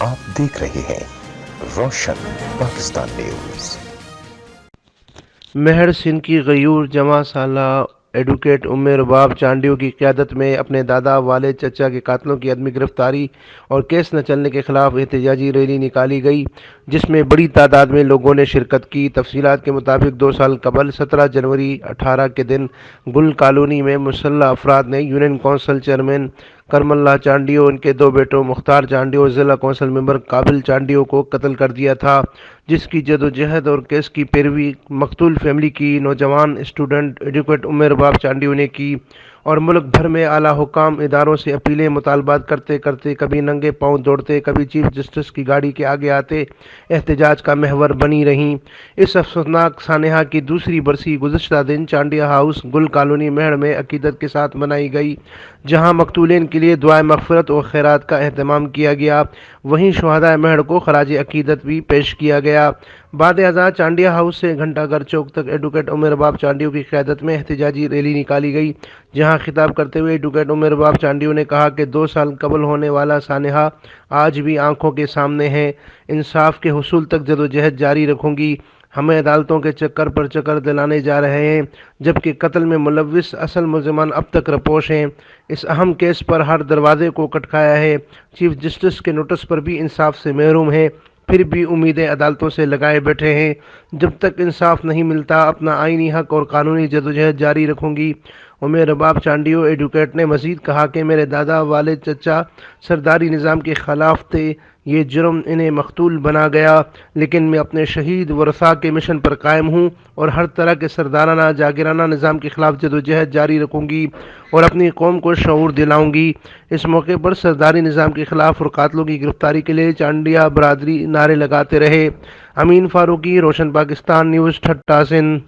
آپ دیکھ رہے ہیں روشن پاکستان نیوز۔ مہر سنگھ کی غیور جمع سالہ ایڈوکیٹ ام رباب چانڈیو کی قیادت میں اپنے دادا والد چچا کے قاتلوں کی عدمی گرفتاری اور کیس نہ چلنے کے خلاف احتجاجی ریلی نکالی گئی، جس میں بڑی تعداد میں لوگوں نے شرکت کی۔ تفصیلات کے مطابق 2 سال قبل 17 جنوری 18 کے دن گل کالونی میں مسلح افراد نے یونین کونسل چیئرمین کرم اللہ چانڈیو، ان کے 2 بیٹوں مختار چانڈیو اور ضلع کونسل ممبر قابل چانڈیو کو قتل کر دیا تھا، جس کی جدوجہد اور کیس کی پیروی مقتول فیملی کی نوجوان اسٹوڈنٹ ایڈوکیٹ ام رباب چانڈیو نے کی، اور ملک بھر میں اعلیٰ حکام اداروں سے اپیلیں مطالبات کرتے کرتے کبھی ننگے پاؤں دوڑتے، کبھی چیف جسٹس کی گاڑی کے آگے آتے احتجاج کا محور بنی رہیں۔ اس افسوسناک سانحہ کی دوسری برسی گزشتہ دن چانڈیا ہاؤس گل کالونی مہر میں عقیدت کے ساتھ منائی گئی، جہاں مقتولین کے لیے دعائے مغفرت اور خیرات کا اہتمام کیا گیا، وہیں شہدائے مہر کو خراج عقیدت بھی پیش کیا گیا۔ بعد ازاں چانڈیا ہاؤس سے گھنٹہ گھر چوک تک ایڈوکیٹ ام رباب چانڈیو کی قیادت میں احتجاجی ریلی نکالی گئی، جہاں خطاب کرتے ہوئے ایڈوکیٹ ام رباب چانڈیو نے کہا کہ 2 سال قبل ہونے والا سانحہ آج بھی آنکھوں کے سامنے ہے۔ انصاف کے حصول تک جدوجہد جاری رکھوں گی۔ ہمیں عدالتوں کے چکر پر چکر دلانے جا رہے ہیں، جبکہ قتل میں ملوث اصل ملزمان اب تک رپوش ہیں۔ اس اہم کیس پر ہر دروازے کو کھٹکھایا ہے، چیف جسٹس کے نوٹس پر بھی انصاف سے محروم ہیں، پھر بھی امیدیں عدالتوں سے لگائے بیٹھے ہیں۔ جب تک انصاف نہیں ملتا، اپنا آئینی حق اور قانونی جدوجہد جاری رکھوں گی۔ ام رباب چانڈیو ایڈوکیٹ نے مزید کہا کہ میرے دادا والد چچا سرداری نظام کے خلاف تھے، یہ جرم انہیں مقتول بنا گیا، لیکن میں اپنے شہید ورثاء کے مشن پر قائم ہوں اور ہر طرح کے سردارانہ جاگیرانہ نظام کے خلاف جدوجہد جاری رکھوں گی اور اپنی قوم کو شعور دلاؤں گی۔ اس موقع پر سرداری نظام کے خلاف اور قاتلوں کی گرفتاری کے لیے چانڈیا برادری نعرے لگاتے رہے۔ امین فاروقی، روشن پاکستان نیوز، ٹھٹہ سندھ۔